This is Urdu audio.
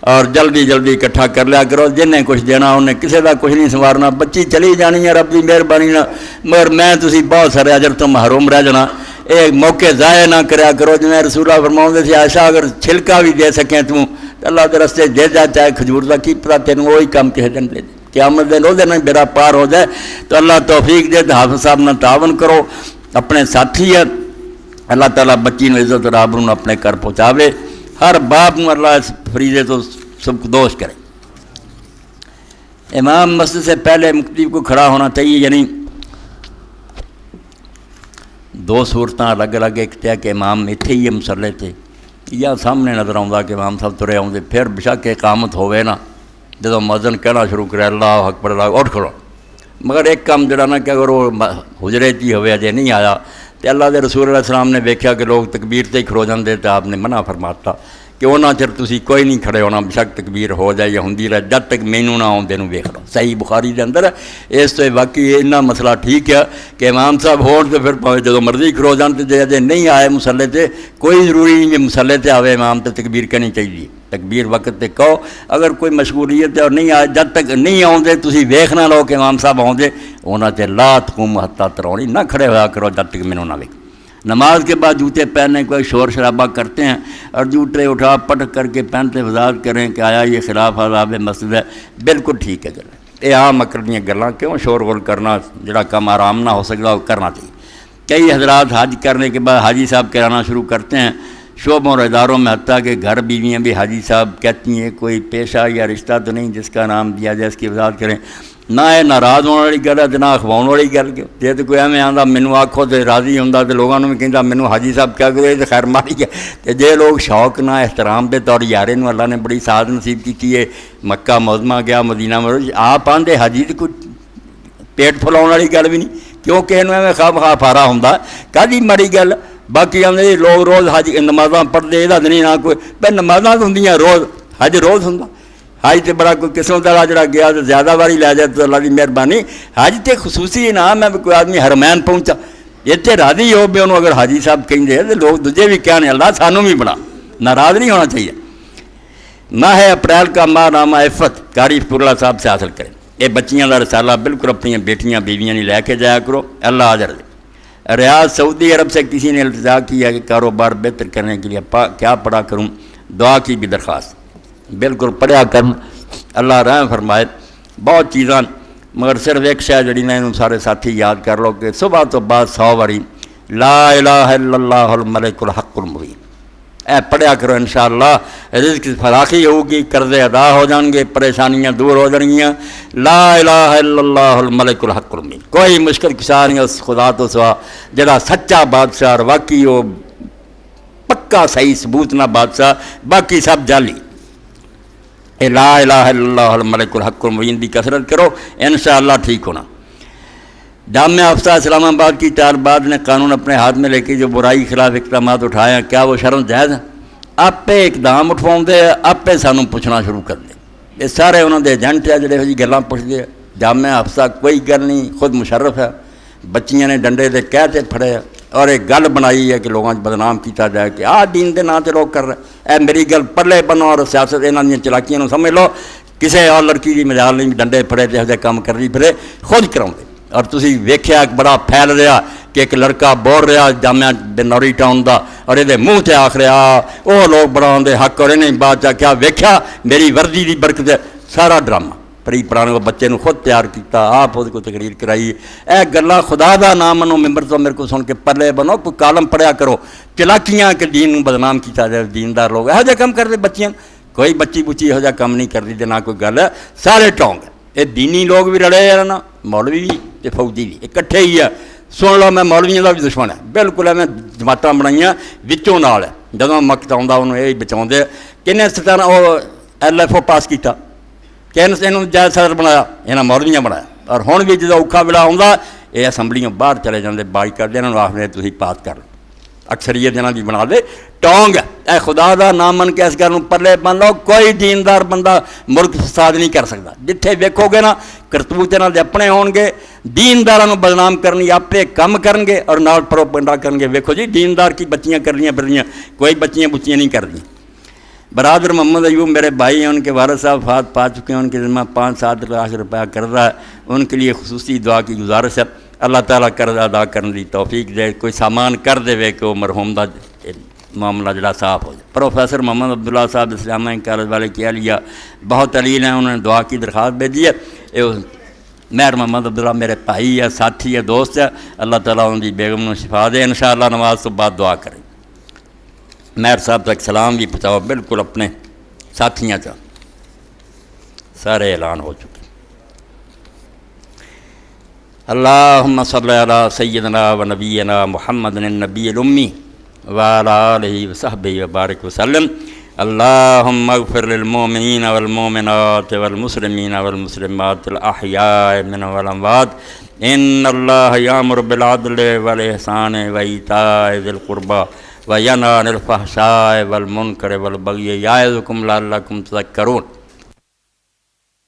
اور جلدی جلدی اکٹھا کر لیا کرو، جنہیں کچھ دینا انہیں کسی کا کچھ نہیں سنوارنا، بچی چلی جانی ہے رب کی مہربانی نہ، مگر میں تسی بہت سارے اجر تو محروم رہ جانا، ایک موقع ضائع نہ کریا کرو، جنہیں رسول اللہ فرماؤں تھے ایسا اگر چھلکا بھی دے سکیں تو اللہ کے رستے دے جا، چاہے کھجور کا کی پتہ تینوں وہی کام کسی دن دے دے، قیامت دن وہ دن بیڑا پار ہو جائے تو اللہ توفیق دے، تو حافظ صاحب نہ تعاون کرو، اپنے ساتھی ہے، اللہ تعالیٰ بچی نو عزت اور آبرو اپنے گھر پہنچاوے، ہر باپ نو اللہ اس فریضے تو سب کو دوش کرے۔ امام مسجد سے پہلے مقتدی کو کھڑا ہونا چاہیے، یعنی دو صورتیں الگ الگ، ایک تھا کہ امام اتنے ہی مسلے تھے یا سامنے نظر آتا کہ امام صاحب ترے آتے، پھر بشک اقامت ہوئے نا جب مؤذن کہنا شروع کرے اللہ اکبر اللہ اٹھ کھڑو، مگر ایک کام جڑا نا کہ اگر وہ حجرے چی ہوئے اجے نہیں آیا تو اللہ دے رسول علیہ السلام نے دیکھا کہ لوگ تکبیر تے ہی کھڑو جاندے تو آپ نے منع فرماتا کہ اونا چر تسی کوئی نہیں کھڑے ہونا، بشک تکبیر ہو جائے یا ہوندی رہے جب تک مینوں نہ آؤندے نوں ویکھ لو، صحیح بخاری دے اندر ہے۔ اس تو باقی اتنا مسئلہ ٹھیک ہے کہ امام صاحب ہون تو پھر جدو مرضی کھڑو جان تے جے نہیں آئے مسلے تے کوئی ضروری نہیں کہ مسلے تے آوے امام تے تکبیر کرنی چاہیے، تکبیر وقت تے کہو، اگر کوئی مشغولیت ہے اور نہیں آئے جب تک نہیں آؤندے تسی ویکھ نہ لو کہ امام صاحب آؤندے، اونا تے لا تقوموا حتی ترونی، نہ کھڑے ہوا کرو جب تک مینوں نہ ویکھ۔ نماز کے بعد جوتے پہننے کوئی شور شرابہ کرتے ہیں اور جوتے اٹھا پٹ کر کے پہنتے وضاحت کریں کہ آیا یہ خلاف آداب مسجد ہے، بالکل ٹھیک ہے گل، یہ عام اکڑ دیاں گلاں، کیوں شور غل کرنا، جڑا کام آرام نہ ہو سکتا وہ کرنا چاہیے۔ کئی حضرات حج کرنے کے بعد حاجی صاحب کرانا شروع کرتے ہیں شعبوں اور اداروں میں، حتیٰ کہ گھر بیویاں بھی حاجی صاحب کہتی ہیں، کوئی پیشہ یا رشتہ تو نہیں جس کا نام دیا جائے، اس کی وضاحت کریں۔ نہ یہ ناراض ہونے والی گل ہے نہ اخواؤں والی گل، جی تو کوئی ایویں آتا مینوں آکھو تو راضی ہوتا تو لوگوں نے بھی کہتا مینوں حاجی صاحب کیا کرے تو خیر ماری ہے، تو جے لوگ شوق نہ احترام دے طور یارے نو اللہ نے بڑی سعادت نصیب کی ہے، مکہ معظمہ گیا مدینہ مرج آپ آندے حاجی تو کوئی پیٹ پھلاؤن والی گل بھی نہیں، کیونکہ انہوں ایویں خواہ خواہ پھارا ہوندا کدی ماری گل۔ باقی آدھے لوگ روز حج نمازاں پڑھتے یہ نہیں نہ کوئی پہ نمازاں تو ہوندیاں روز، حج روز ہوندا، حج تے بڑا کوئی قسمت والا جڑا گیا تو زیادہ واری لے جائے تو اللہ کی مہربانی، حج تے خصوصی انعام ہے، کوئی آدمی حرمین پہنچا اتنے راضی ہو بھی انہوں اگر حاجی صاحب کہیں تو لوگ دوجے بھی کہنے اللہ سانوں بھی بنا، ناراض نہیں ہونا چاہیے۔ ماہ اپریل کا ماہ نامہ عفت قاری پورلا صاحب سے حاصل کریں، یہ بچیاں کا رسالہ بالکل اپنی بیٹیاں بیویاں نہیں لے کے جایا کرو، اللہ حاضر دے۔ ریاض سعودی عرب سے کسی نے التجا کیا کہ کاروبار بہتر کرنے کے لیے کیا پڑھا کروں، دعا کی بھی درخواست، بالکل پڑھیا کروں، اللہ رحم فرمائے۔ بہت چیزاں مگر صرف ایک شے جڑی نے انہوں سارے ساتھی یاد کر لو کہ صبح تو بعد 100 باری لا الہ الا اللہ الملک الحق المبین اے پڑھیا کرو، انشاءاللہ رزق فراخی ہوگی، قرضے ادا ہو جان گے، پریشانیاں دور ہو جان گیاں۔ لا الہ الا اللہ الملک الحق المبین، کوئی مشکل کشا نہیں اس خدا تو سوا جڑا سچا بادشاہ اور واقعی وہ پکا صحیح ثبوت نہ بادشاہ، باقی سب جعلی۔ لا الہ الا اللہ الملک الحق المبین دی کثرت کرو، انشاءاللہ ٹھیک ہونا۔ جامعہ افسا اسلام آباد کی طالبات نے قانون اپنے ہاتھ میں لے کے جو برائی خلاف اقدامات اٹھائے ہیں، کیا وہ شرم جائز ہیں؟ آپ پہ اقدام اٹھواؤں دے، آپ پہ سانوں پوچھنا شروع کر دے، یہ سارے انہوں دے ایجنٹ ہے جڑے ہو جی گلاں پوچھتے ہیں۔ جامعہ افسا کوئی گل نہیں، خود مشرف ہے، بچیاں نے ڈنڈے دے کہتے پھڑے اور ایک گل بنائی ہے کہ لوگوں بدنام کیتا جائے کہ دین دے نام تے لوگ کر رہے، اے میری گل پلے بنو اور سیاست انہاں دیاں چلاکیاں سمجھ لو، کسے اور لڑکی دی مجال نہیں، ڈنڈے پھڑے تے ہو کام کر رہی پھرے خود کراؤں دے۔ اور تسی ویکھیا ایک بڑا پھیل رہا کہ ایک لڑکا بول رہا جامعہ بنوری ٹاؤن دا اور یہ منہ تے آخ رہا وہ لوگ بڑا دے حق اور انہیں بات چاہ کیا ویکھیا میری وردی دی برکت ہے، سارا ڈرامہ پری پرانے کو بچے نے خود تیار کیتا، آپ اس کو تقریر کرائی۔ اے گلا خدا دا نام منو، ممبر تو میرے کو سن کے پلے بنو، کوئی کالم پڑھیا کرو، چلاکیاں کہ دین بدنام کیتا جائے، دیندار لوگ یہو جہ کام کرتے، بچیاں کوئی بچی بچی یہو جہ کام نہیں کرتی تے نہ کوئی گل ہے، سارے ٹونگ ہے، یہ دینی لوگ بھی رڑے ہیں نا، مولوی بھی تے فوجی بھی اکٹھے ہی ہے۔ سن لو میں مولویوں کا بھی دشمن ہے، بالکل میں جماعتاں بنائیاں وچوں نال ہے، جدوں وقت آਉਂدا انہوں یہ بچاؤندے، کنے 17 وہ LFO پاس کیتا، کہنے انہوں جائز صدر بنایا، انہاں مولویاں بنایا، اور ہن بھی جدوں اوکھا ویلا آਉਂدا یہ اسمبلیوں باہر چلے جاندے، بائی کردے، انہوں آخدے تسی پاس کر لو، اکثریت انہاں دی بنا دے، ٹونگ ہے۔ اے خدا دا نام من کے اس گل نوں پلے بن لو، کوئی دیندار بندہ ملک فساد نہیں کر سکتا، جتھے ویکھو گے نا کرتوت انہاں دے اپنے ہون گے، دینداراں نوں بدنام کرنی آپے کم کرن گے اور نال پروپیگنڈا کرن گے، ویکھو جی دیندار کی بچیاں کر رہیاں پھر رہیاں، کوئی بچیاں بچیاں نہیں کر رہی۔ برادر محمد ایوب میرے بھائی ہیں، ان کے والد صاحب وفات پا چکے ہیں، ان کے ذمہ 5-7 لاکھ روپیہ قرضہ ہے، ان کے لیے خصوصی دعا کی گزارش ہے، اللہ تعالیٰ قرض ادا کرنے کی توفیق دے، کوئی سامان کر دے کہ وہ مرحوم دا معاملہ جڑا صاف ہو جائے۔ پروفیسر محمد عبداللہ صاحب اسلامیہ کالج والے کیا لیا بہت علیل ہیں، انہوں نے دعا کی درخواست بھیجی ہے۔ مہر محمد عبداللہ میرے بھائی ہے، ساتھی ہے، دوست ہے، اللہ تعالیٰ ان کی بیگم نے شفا دے، انشاءاللہ نماز تو بعد دعا کریں۔ مہر صاحب تک سلام بھی پہنچاؤ، بالکل اپنے ساتھیاں چاہ سارے اعلان ہو چکے۔ اللہم صلی علی سیدنا و نبینا محمد النبی الامی وعلی آلہ وصحبہ وبارک وسلم۔ اللہم اغفر للمؤمنین والمؤمنات والمسلمین والمسلمات الاحیاء منهم والاموات، ان اللہ یامر بالعدل والاحسان وایتاء ذی القربى وینہی عن الفحشاء والمنکر والبغی یعظکم لعلکم تذکرون۔